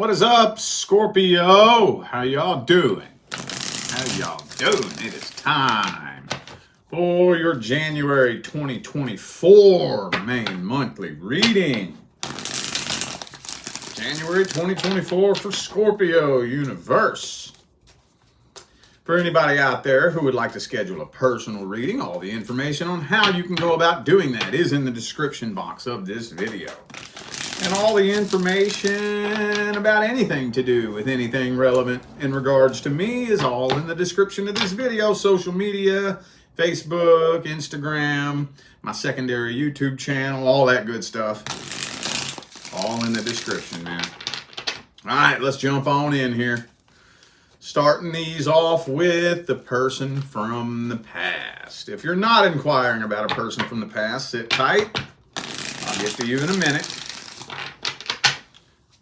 What is up, Scorpio? How y'all doing? It is time for your January 2024 main monthly reading. January 2024 for Scorpio universe. For anybody out there who would like to schedule a personal reading, all the information on how you can go about doing that is in the description box of this video. And all the information about anything to do with anything relevant in regards to me is all in the description of this video. Social media, Facebook, Instagram, my secondary YouTube channel, all that good stuff. All in the description, man. All right, let's jump on in here. Starting these off with the person from the past. If you're not inquiring about a person from the past, sit tight. I'll get to you in a minute.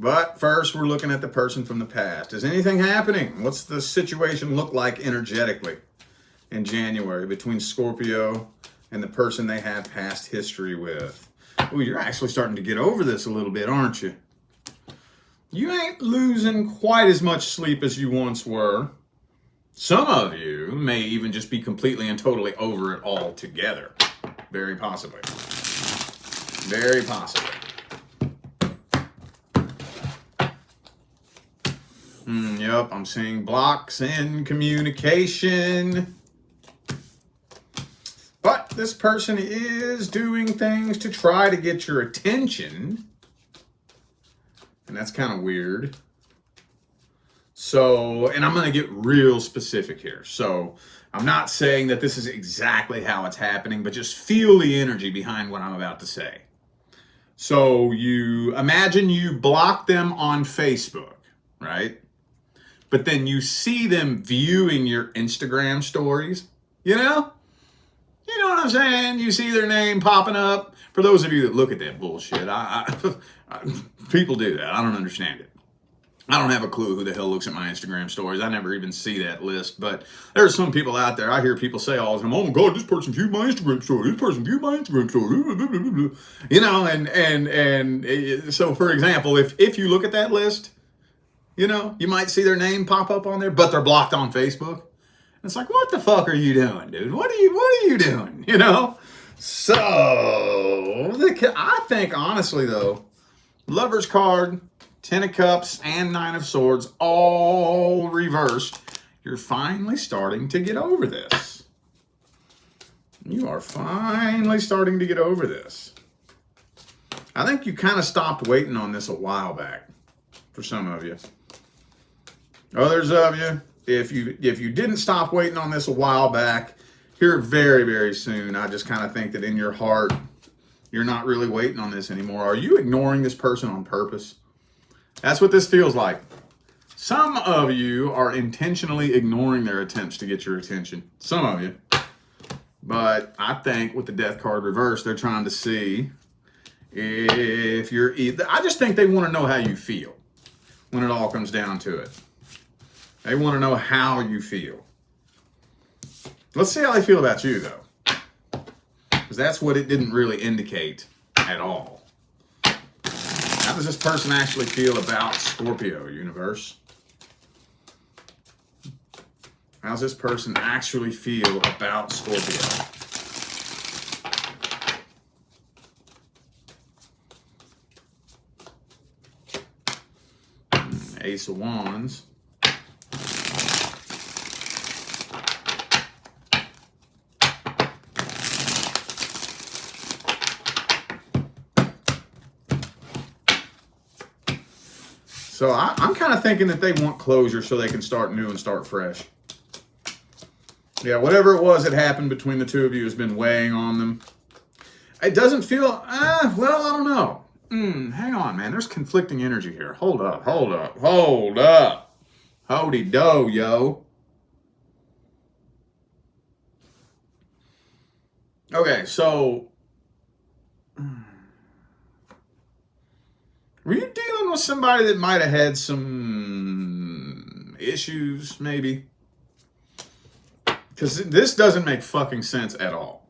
But first, we're looking at the person from the past. Is anything happening? What's the situation look like energetically in January between Scorpio and the person they have past history with? Oh, you're actually starting to get over this a little bit, aren't you? You ain't losing quite as much sleep as you once were. Some of you may even just be completely and totally over it altogether. Very possibly. Very possibly. Yep, I'm seeing blocks in communication. But this person is doing things to try to get your attention. And that's kind of weird. So, and I'm going to get real specific here. So, I'm not saying that this is exactly how it's happening, but just feel the energy behind what I'm about to say. So, you imagine you block them on Facebook, right? But then you see them viewing your Instagram stories, you know? You know what I'm saying? You see their name popping up. For those of you that look at that bullshit, people do that. I don't understand it. I don't have a clue who the hell looks at my Instagram stories. I never even see that list. But there's some people out there. I hear people say all the time, "Oh my God, this person viewed my Instagram story. This person viewed my Instagram story." You know, and so for example, if you look at that list, you know, you might see their name pop up on there, but they're blocked on Facebook. It's like, what the fuck are you doing, dude? What are you doing? You know? So, I think, honestly, though, Lover's card, Ten of Cups, and Nine of Swords, all reversed. You're finally starting to get over this. You are finally starting to get over this. I think you kind of stopped waiting on this a while back, for some of you. Others of you, if you didn't stop waiting on this a while back, here very, very soon, I just kind of think that in your heart, you're not really waiting on this anymore. Are you ignoring this person on purpose? That's what this feels like. Some of you are intentionally ignoring their attempts to get your attention. Some of you. But I think with the Death card reversed, they're trying to see if you're... I just think they want to know how you feel when it all comes down to it. They want to know how you feel. Let's see how they feel about you, though. Because that's what it didn't really indicate at all. How does this person actually feel about Scorpio, universe? How does this person actually feel about Scorpio? Ace of Wands. So I'm kind of thinking that they want closure so they can start new and start fresh. Yeah, whatever it was that happened between the two of you has been weighing on them. It doesn't feel, well, I don't know. Hang on, man. There's conflicting energy here. Hold up. Hody-do, yo. Okay, so... Were you dealing with somebody that might have had some issues, maybe? Because this doesn't make fucking sense at all.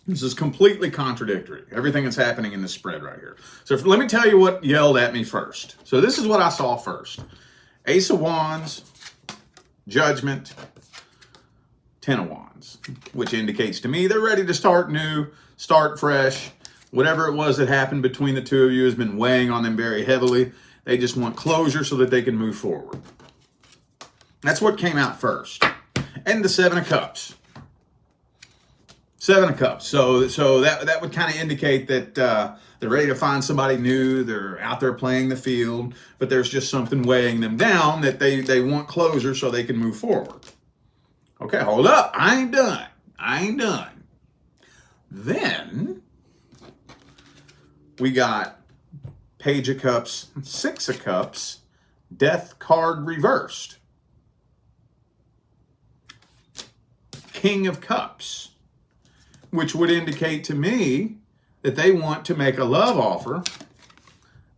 This is completely contradictory. Everything that's happening in this spread right here. So let me tell you what yelled at me first. So this is what I saw first. Ace of Wands, Judgment, Ten of Wands, which indicates to me they're ready to start new, start fresh. Whatever it was that happened between the two of you has been weighing on them very heavily. They just want closure so that they can move forward. That's what came out first. And the Seven of Cups. Seven of Cups. So that would kind of indicate that they're ready to find somebody new. They're out there playing the field, but there's just something weighing them down that they want closure so they can move forward. Okay, hold up. I ain't done. I ain't done. Then we got Page of Cups, Six of Cups, Death card reversed. King of Cups, which would indicate to me that they want to make a love offer.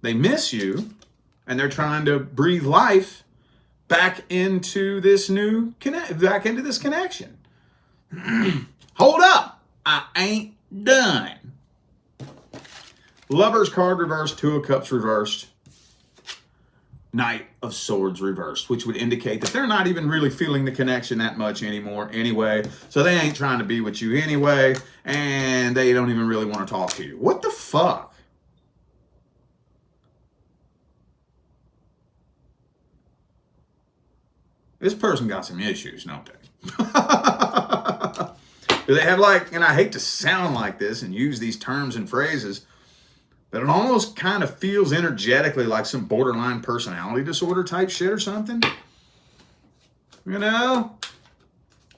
They miss you, and they're trying to breathe life back into this connection. Hold up, I ain't done. Lovers card reversed, Two of Cups reversed, Knight of Swords reversed, which would indicate that they're not even really feeling the connection that much anymore anyway. So they ain't trying to be with you anyway, and they don't even really want to talk to you. What the fuck? This person got some issues, don't they? Do they have and I hate to sound like this and use these terms and phrases, but it almost kind of feels energetically like some borderline personality disorder type shit or something. You know?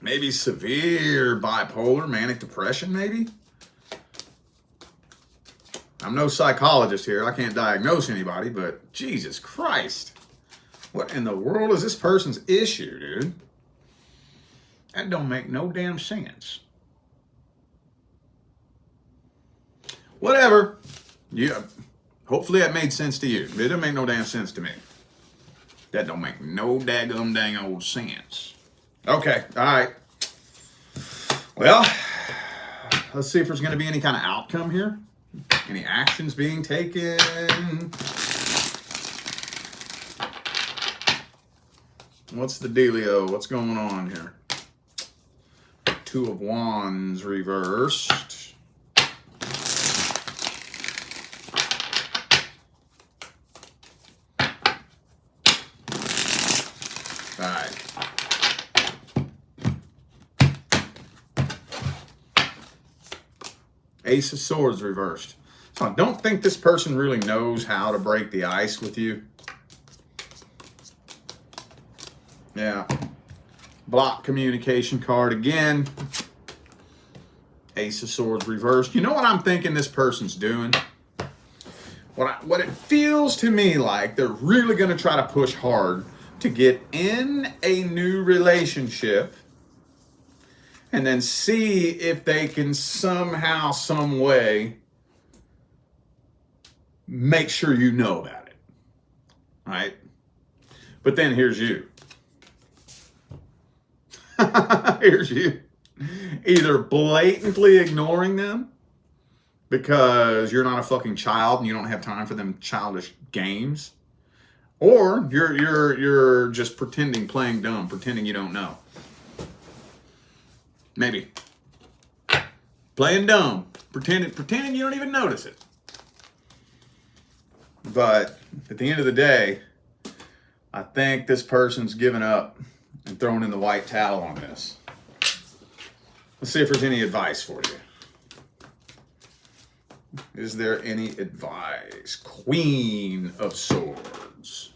Maybe severe bipolar, manic depression, maybe? I'm no psychologist here. I can't diagnose anybody, but Jesus Christ. What in the world is this person's issue, dude? That don't make no damn sense. Whatever. Yeah, hopefully that made sense to you. It didn't make no damn sense to me. That don't make no daggum dang old sense. Okay, all right. Well, let's see if there's going to be any kind of outcome here. Any actions being taken. What's the dealio? What's going on here? Two of Wands reversed. Ace of Swords reversed. So I don't think this person really knows how to break the ice with you. Yeah. Block communication card again. Ace of Swords reversed. You know what I'm thinking this person's doing? What it feels to me like they're really going to try to push hard to get in a new relationship and then see if they can somehow, some way make sure you know about it. Right? But then here's you. Here's you. Either blatantly ignoring them because you're not a fucking child and you don't have time for them childish games, or you're just pretending, playing dumb, pretending you don't know. Maybe playing dumb, pretending you don't even notice it. But at the end of the day, I think this person's given up and throwing in the white towel on this. Let's see if there's any advice for you. Is there any advice? Queen of Swords.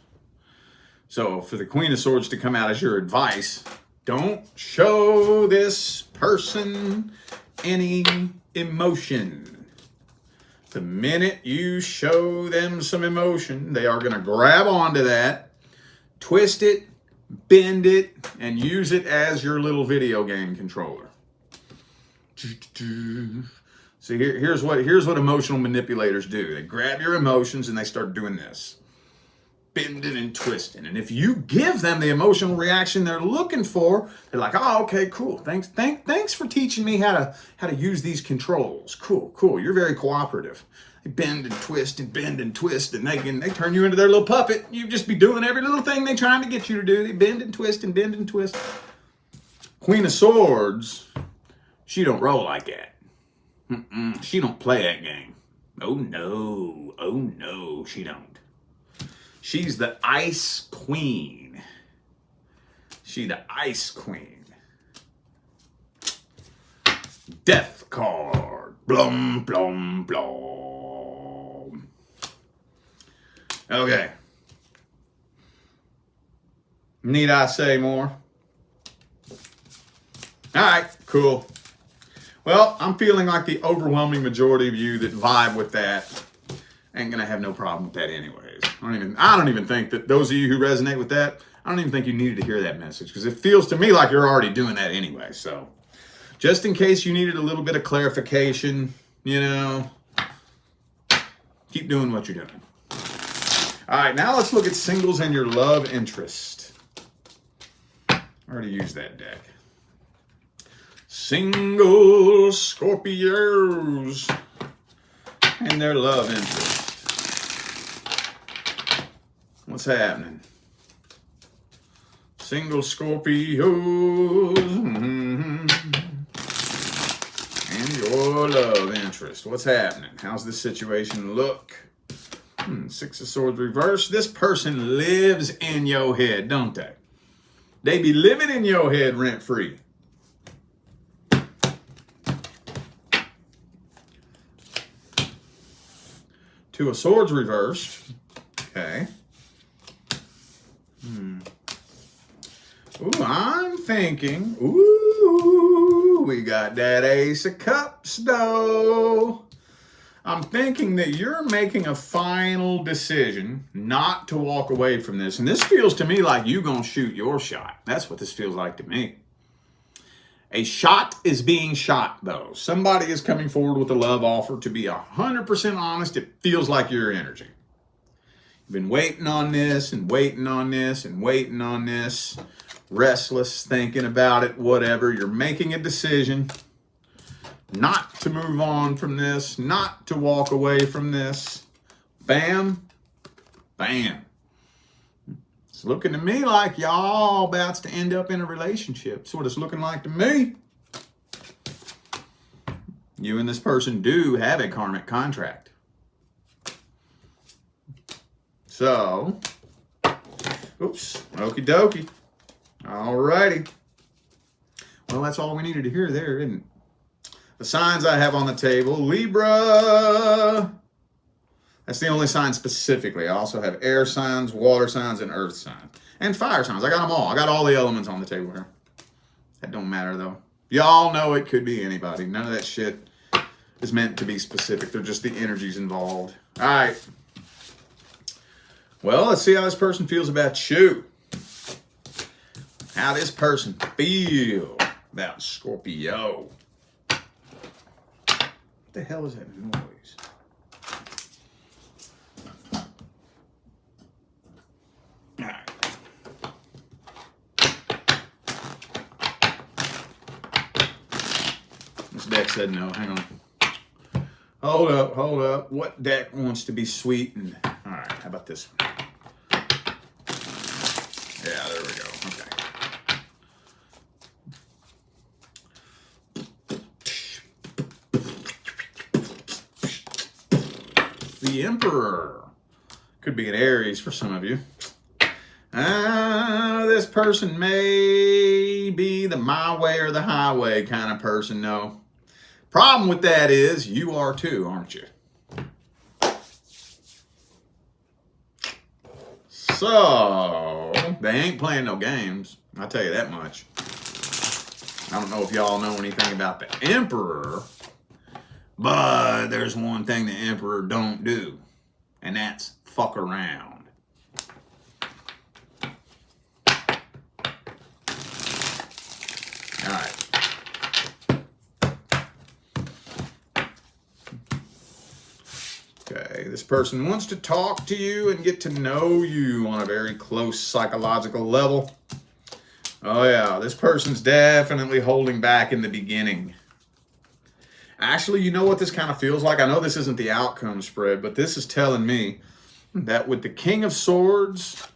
So for the Queen of Swords to come out as your advice, don't show this person any emotion. The minute you show them some emotion, they are going to grab onto that, twist it, bend it, and use it as your little video game controller. So here's what emotional manipulators do. They grab your emotions and they start doing this. bending and twisting. And if you give them the emotional reaction they're looking for, they're like, oh, okay, cool. Thanks for teaching me how to use these controls. Cool. You're very cooperative. They bend and twist and bend and twist, and they turn you into their little puppet. You just be doing every little thing they're trying to get you to do. They bend and twist and bend and twist. Queen of Swords, she don't roll like that. She don't play that game. Oh no, she don't. She's the Ice Queen. The Ice Queen. Death card. Blum, blum, blum. Okay. Need I say more? All right, cool. Well, I'm feeling like the overwhelming majority of you that vibe with that ain't gonna have no problem with that anyways. I don't even think that those of you who resonate with that, I don't even think you needed to hear that message, because it feels to me like you're already doing that anyway. So just in case you needed a little bit of clarification, keep doing what you're doing. All right, now let's look at singles and your love interest. I already used that deck. Single Scorpios and their love interest. What's happening? Single Scorpios and your love interest. What's happening? How's this situation look? Six of Swords reverse. This person lives in your head, don't they? They be living in your head rent-free. Two of Swords reversed. Okay. Ooh, I'm thinking. Ooh, we got that Ace of Cups, though. I'm thinking that you're making a final decision not to walk away from this. And this feels to me like you gonna shoot your shot. That's what this feels like to me. A shot is being shot, though. Somebody is coming forward with a love offer. To be 100% honest, it feels like your energy. You've been waiting on this and waiting on this and waiting on this. Restless, thinking about it, whatever. You're making a decision not to move on from this, not to walk away from this. Bam, bam. It's looking to me like y'all about to end up in a relationship. That's what it's looking like to me. You and this person do have a karmic contract. So, oops, okie dokie. Alrighty. Well, that's all we needed to hear there, isn't it? The signs I have on the table, Libra. That's the only sign specifically. I also have air signs, water signs, and earth signs. And fire signs. I got them all. I got all the elements on the table here. That don't matter, though. Y'all know it could be anybody. None of that shit is meant to be specific. They're just the energies involved. All right. Well, let's see how this person feels about you. How this person feel about Scorpio. What the hell is that noise? All right. This deck said no. Hang on. Hold up. What deck wants to be sweet? And all right, how about this one? Yeah, there we go. Okay. The Emperor. Could be an Aries for some of you. This person may be the my way or the highway kind of person, no. Problem with that is you are too, aren't you? So, they ain't playing no games. I'll tell you that much. I don't know if y'all know anything about the Emperor, but there's one thing the Emperor don't do, and that's fuck around. All right. Okay, this person wants to talk to you and get to know you on a very close psychological level. Oh yeah, this person's definitely holding back in the beginning. Actually, you know what this kind of feels like? I know this isn't the outcome spread, but this is telling me that with the King of Swords,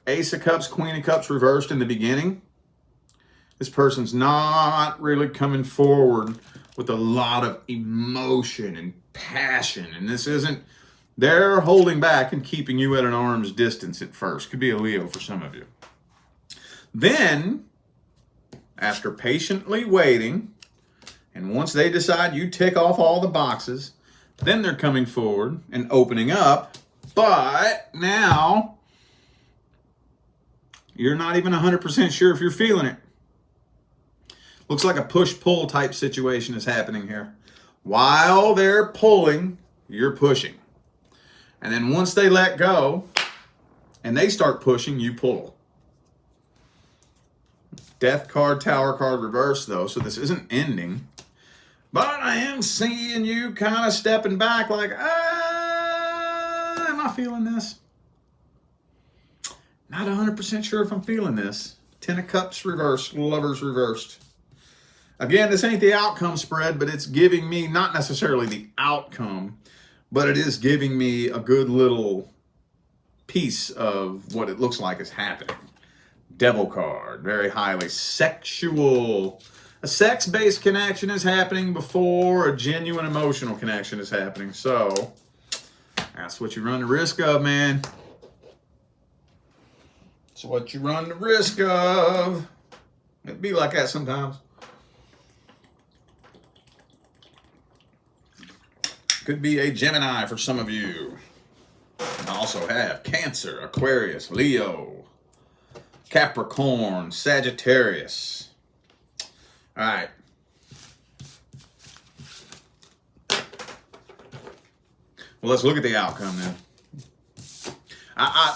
Ace of Cups, Queen of Cups reversed in the beginning, this person's not really coming forward with a lot of emotion and passion. And this isn't, they're holding back and keeping you at an arm's distance at first. Could be a Leo for some of you. Then, after patiently waiting, and once they decide you tick off all the boxes, then they're coming forward and opening up. But now, you're not even 100% sure if you're feeling it. Looks like a push-pull type situation is happening here. While they're pulling, you're pushing. And then once they let go and they start pushing, you pull. Death card, Tower card reversed though, so this isn't ending. But I am seeing you kind of stepping back like, am I feeling this? Not 100% sure if I'm feeling this. 10 of Cups reversed, Lovers reversed. Again, this ain't the outcome spread, but it's giving me not necessarily the outcome, but it is giving me a good little piece of what it looks like is happening. Devil card, very highly sexual. A sex-based connection is happening before a genuine emotional connection is happening. So that's what you run the risk of, man. It's what you run the risk of. It'd be like that sometimes. Could be a Gemini for some of you. I also have Cancer, Aquarius, Leo, Capricorn, Sagittarius. All right. Well, let's look at the outcome then.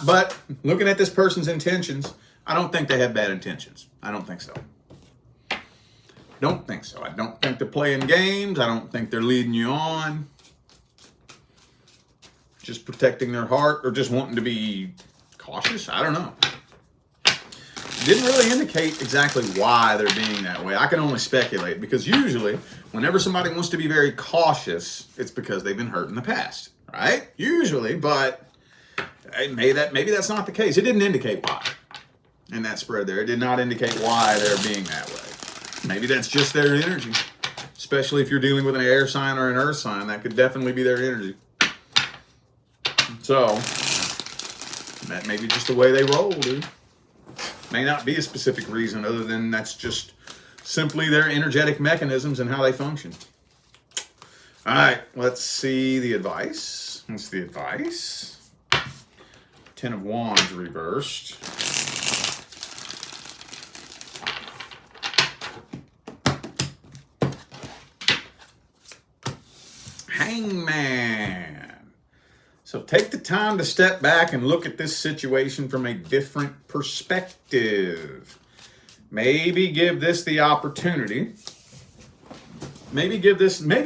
But looking at this person's intentions, I don't think they have bad intentions. I don't think so. Don't think so. I don't think they're playing games. I don't think they're leading you on. Just protecting their heart or just wanting to be cautious. I don't know. Didn't really indicate exactly why they're being that way. I can only speculate because usually whenever somebody wants to be very cautious, it's because they've been hurt in the past, right? Usually, but maybe that's not the case. It didn't indicate why in that spread there. It did not indicate why they're being that way. Maybe that's just their energy, especially if you're dealing with an air sign or an earth sign. That could definitely be their energy. So that may be just the way they roll, dude. May not be a specific reason other than that's just simply their energetic mechanisms and how they function. All right, let's see the advice. What's the advice? 10 of Wands reversed. Hangman. So take the time to step back and look at this situation from a different perspective. Maybe give this the opportunity. Maybe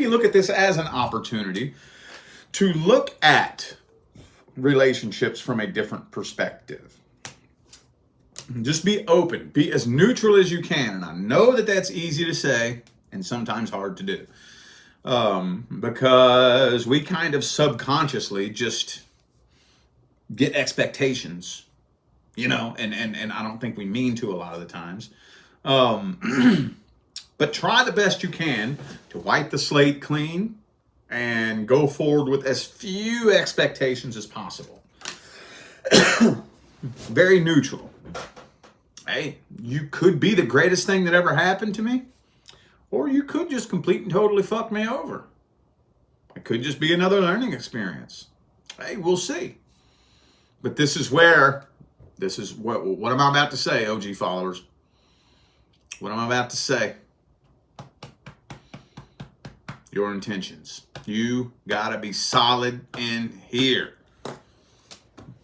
look at this as an opportunity to look at relationships from a different perspective. Just be open, be as neutral as you can. And I know that that's easy to say and sometimes hard to do. Because we kind of subconsciously just get expectations, you know, and I don't think we mean to a lot of the times. But try the best you can to wipe the slate clean and go forward with as few expectations as possible. Very neutral. Hey, you could be the greatest thing that ever happened to me. Or you could just complete and totally fuck me over. It could just be another learning experience. Hey, we'll see. But this is what am I about to say, OG followers? What am I about to say? Your intentions. You gotta be solid in here.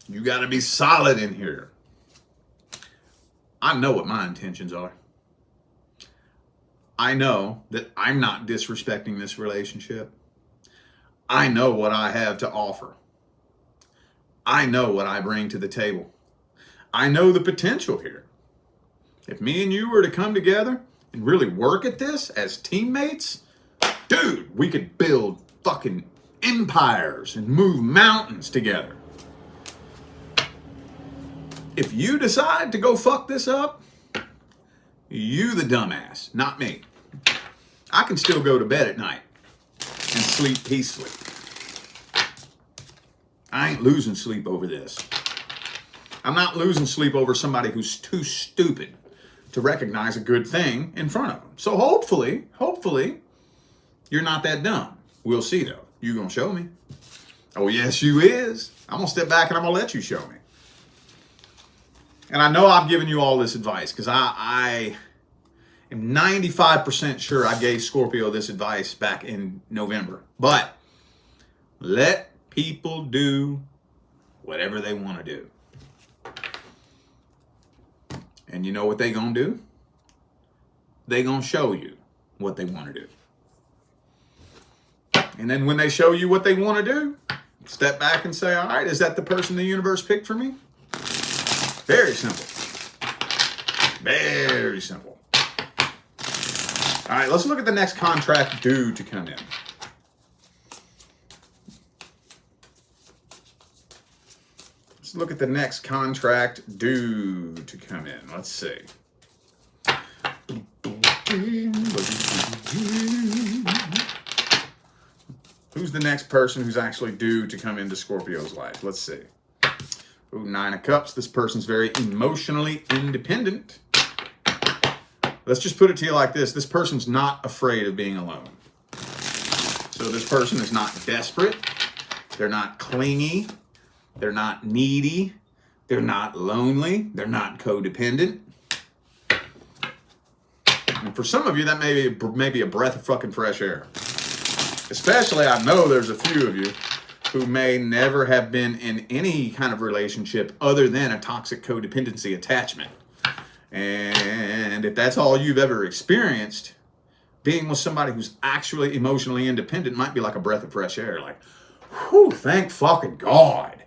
You gotta be solid in here. I know what my intentions are. I know that I'm not disrespecting this relationship. I know what I have to offer. I know what I bring to the table. I know the potential here. If me and you were to come together and really work at this as teammates, dude, we could build fucking empires and move mountains together. If you decide to go fuck this up, you the dumbass, not me. I can still go to bed at night and sleep peacefully. I ain't losing sleep over this. I'm not losing sleep over somebody who's too stupid to recognize a good thing in front of them. So hopefully, you're not that dumb. We'll see though. You gonna show me? Oh yes, you is. I'm gonna step back and I'm gonna let you show me. And I know I've given you all this advice because I am 95% sure I gave Scorpio this advice back in November. But let people do whatever they want to do. And you know what they gonna do? They gonna show you what they want to do. And then when they show you what they want to do, step back and say, all right, is that the person the universe picked for me? Very simple. Very simple. All right, let's look at the next contract due to come in. Let's look at the next contract due to come in. Let's see. Who's the next person who's actually due to come into Scorpio's life? Let's see. Ooh, 9 of Cups. This person's very emotionally independent. Let's just put it to you like this. This person's not afraid of being alone. So this person is not desperate. They're not clingy. They're not needy. They're not lonely. They're not codependent. And for some of you, that may be a breath of fucking fresh air. Especially, I know there's a few of you who may never have been in any kind of relationship other than a toxic codependency attachment. And if that's all you've ever experienced, being with somebody who's actually emotionally independent might be like a breath of fresh air. Like, whew, thank fucking God.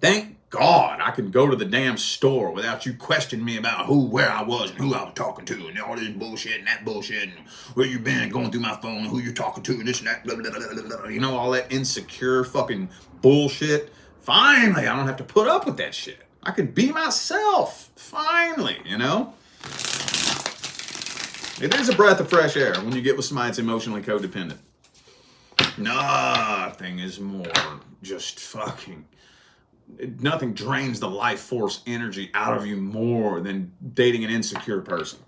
Thank God I could go to the damn store without you questioning me about where I was and who I was talking to and all this bullshit and that bullshit and where you been going through my phone and who you're talking to and this and that, blah, blah, blah, blah, blah. You know, all that insecure fucking bullshit. Finally, I don't have to put up with that shit. I can be myself. Finally, you know? It is a breath of fresh air when you get with somebody that's emotionally codependent. Nothing is more just fucking... Nothing drains the life force energy out of you more than dating an insecure person.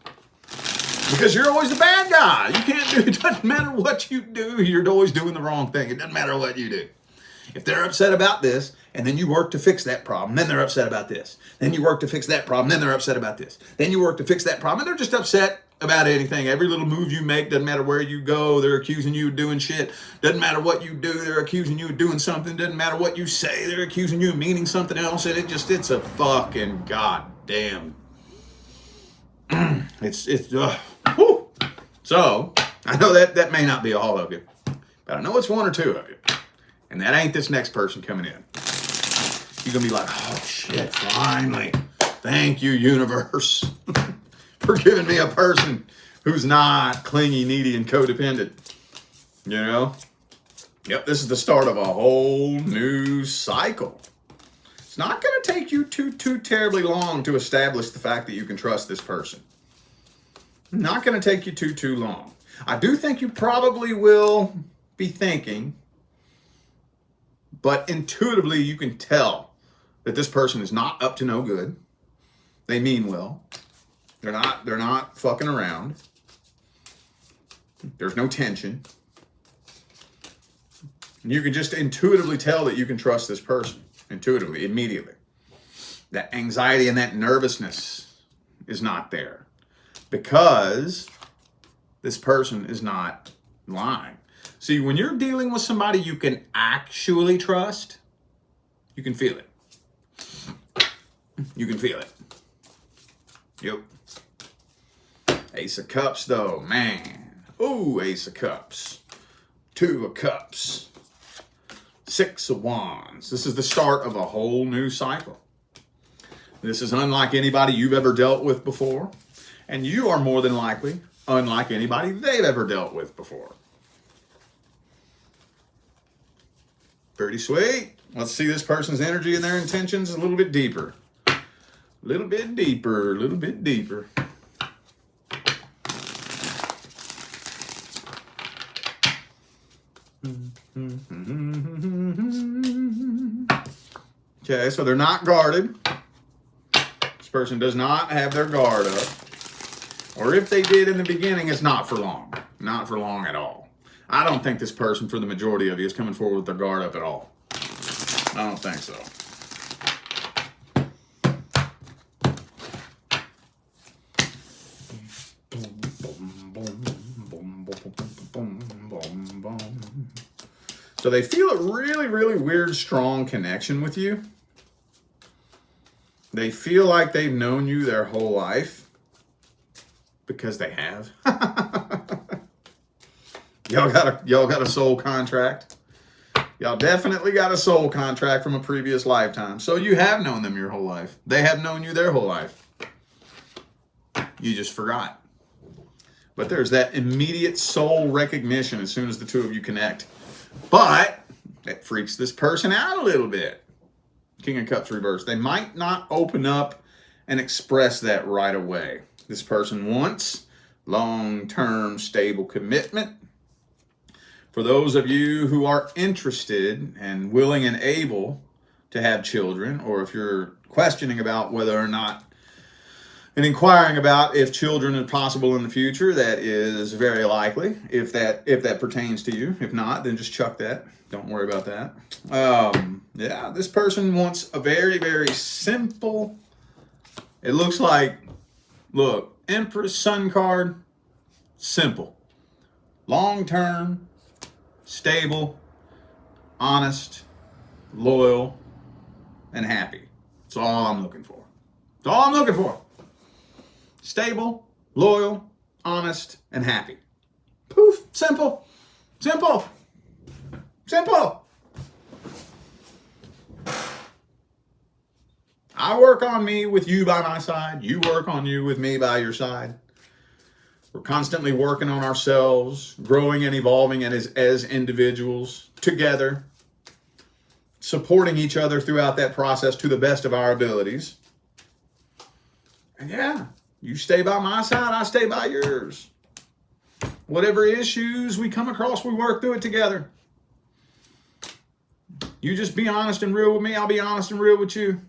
Because you're always the bad guy. You can't do, it doesn't matter what you do, you're always doing the wrong thing. It doesn't matter what you do. If they're upset about this, and then you work to fix that problem, then they're upset about this. Then you work to fix that problem, then they're upset about this. Then you work to fix that problem, and they're just upset about anything. Every little move you make, doesn't matter where you go, they're accusing you of doing shit. Doesn't matter what you do, they're accusing you of doing something. Doesn't matter what you say, they're accusing you of meaning something else. And it's a fucking goddamn. Whew. So, I know that may not be all of you, but I know it's 1 or 2 of you. And that ain't this next person coming in. You're going to be like, oh shit, finally. Thank you, universe, for giving me a person who's not clingy, needy, and codependent. You know? Yep, this is the start of a whole new cycle. It's not going to take you too terribly long to establish the fact that you can trust this person. Not going to take you too long. I do think you probably will be thinking, but intuitively you can tell that this person is not up to no good. They mean well. They're not fucking around. There's no tension. You can just intuitively tell that you can trust this person. Intuitively, immediately. That anxiety and that nervousness is not there. Because this person is not lying. See, when you're dealing with somebody you can actually trust, you can feel it. You can feel it. Yep. Ace of Cups, though, man. Ooh, Ace of Cups. Two of Cups, Six of Wands. This is the start of a whole new cycle. This is unlike anybody you've ever dealt with before, and you are more than likely unlike anybody they've ever dealt with before. Pretty sweet. Let's see this person's energy and their intentions a little bit deeper. A little bit deeper, a little bit deeper. Okay, so they're not guarded. This person does not have their guard up. Or if they did in the beginning, it's not for long. Not for long at all. I don't think this person, for the majority of you, is coming forward with their guard up at all. I don't think so. So they feel a really, really weird, strong connection with you. They feel like they've known you their whole life. Because they have. Y'all got a soul contract. Y'all definitely got a soul contract from a previous lifetime. So you have known them your whole life. They have known you their whole life. You just forgot. But there's that immediate soul recognition as soon as the two of you connect. But that freaks this person out a little bit. King of Cups reversed. They might not open up and express that right away. This person wants long-term stable commitment. For those of you who are interested and willing and able to have children, or if you're questioning about whether or not, and inquiring about if children are possible in the future, that is very likely, if that pertains to you. If not, then just chuck that. Don't worry about that. Yeah, this person wants a very, very simple, it looks like, look, Empress Sun card, simple. Long-term, stable, honest, loyal, and happy. That's all I'm looking for. That's all I'm looking for. Stable, loyal, honest, and happy. Poof, simple, simple, simple. I work on me with you by my side. You work on you with me by your side. We're constantly working on ourselves, growing and evolving as individuals together, supporting each other throughout that process to the best of our abilities. And yeah, you stay by my side, I stay by yours. Whatever issues we come across, we work through it together. You just be honest and real with me, I'll be honest and real with you.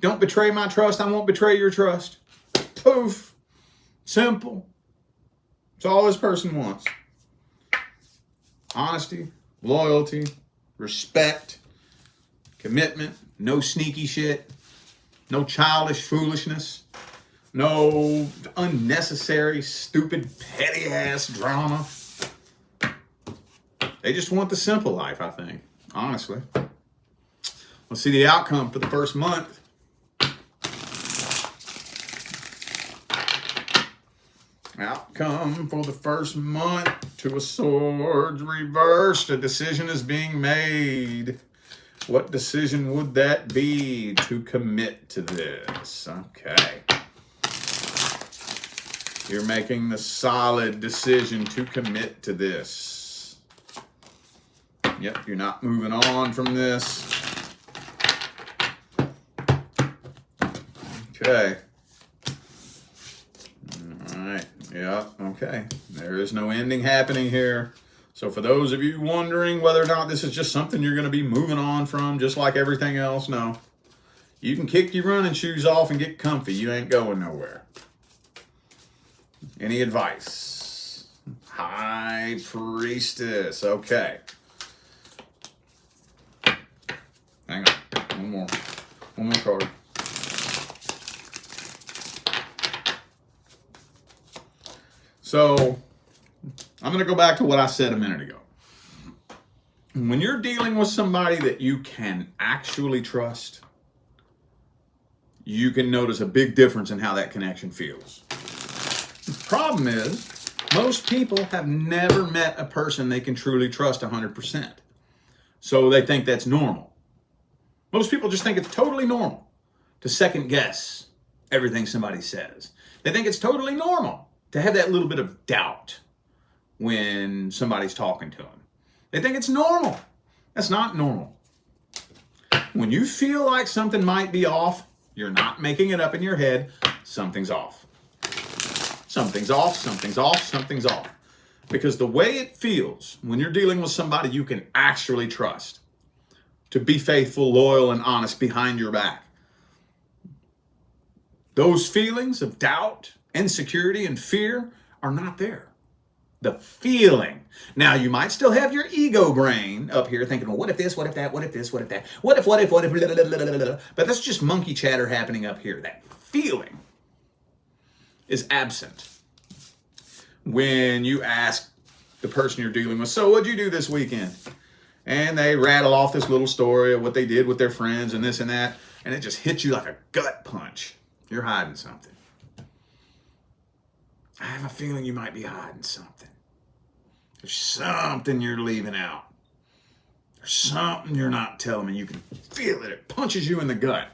Don't betray my trust, I won't betray your trust. Poof. Simple. It's all this person wants. Honesty, loyalty, respect, commitment, no sneaky shit, no childish foolishness, no unnecessary, stupid, petty-ass drama. They just want the simple life, I think, honestly. Let's see the outcome for the first month. Outcome for the first month, Two of Swords reversed. A decision is being made. What decision would that be to commit to this? Okay. You're making the solid decision to commit to this. Yep, you're not moving on from this. Okay. Yeah, okay. There is no ending happening here. So for those of you wondering whether or not this is just something you're going to be moving on from, just like everything else, no. You can kick your running shoes off and get comfy. You ain't going nowhere. Any advice? High Priestess. Okay. Hang on. One more card. So, I'm going to go back to what I said a minute ago. When you're dealing with somebody that you can actually trust, you can notice a big difference in how that connection feels. The problem is, Most people have never met a person they can truly trust 100%. So they think that's normal. Most people just think it's totally normal to second guess everything somebody says. They think it's totally normal to have that little bit of doubt when somebody's talking to them. They think it's normal. That's not normal. When you feel like something might be off, you're not making it up in your head. Something's off. Something's off, something's off, something's off. Because the way it feels when you're dealing with somebody you can actually trust, to be faithful, loyal, and honest behind your back, those feelings of doubt, insecurity, and fear are not there. The feeling. Now, you might still have your ego brain up here thinking, well, what if this, what if that, what if this, what if that, what if, blah, blah, blah, blah. But that's just monkey chatter happening up here. That feeling is absent when you ask the person you're dealing with, so what'd you do this weekend? And they rattle off this little story of what they did with their friends and this and that, and it just hits you like a gut punch. You're hiding something. I have a feeling you might be hiding something. There's something you're leaving out. There's something you're not telling me. You can feel it. It punches you in the gut.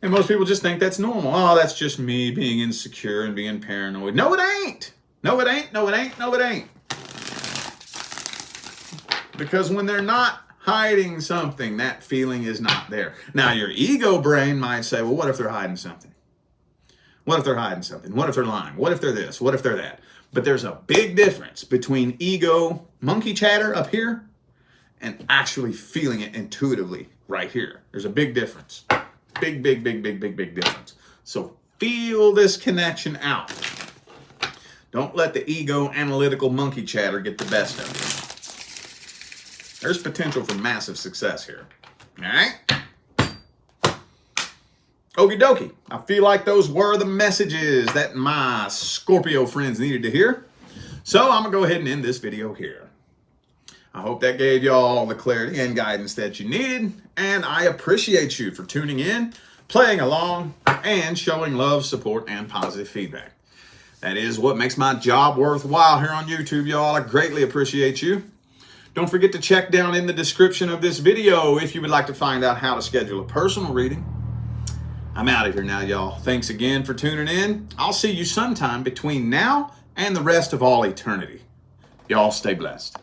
And most people just think that's normal. Oh, that's just me being insecure and being paranoid. No, it ain't. No, it ain't. No, it ain't. No, it ain't. Because when they're not hiding something, that feeling is not there. Now, your ego brain might say, well, what if they're hiding something? What if they're hiding something? What if they're lying? What if they're this? What if they're that? But there's a big difference between ego monkey chatter up here and actually feeling it intuitively right here. There's a big difference. Big, big, big, big, big, big difference. So feel this connection out. Don't let the ego analytical monkey chatter get the best of you. There's potential for massive success here. All right? Okie dokie. I feel like those were the messages that my Scorpio friends needed to hear. So I'm going to go ahead and end this video here. I hope that gave you all the clarity and guidance that you needed. And I appreciate you for tuning in, playing along, and showing love, support, and positive feedback. That is what makes my job worthwhile here on YouTube, y'all. I greatly appreciate you. Don't forget to check down in the description of this video if you would like to find out how to schedule a personal reading. I'm out of here now, y'all. Thanks again for tuning in. I'll see you sometime between now and the rest of all eternity. Y'all stay blessed.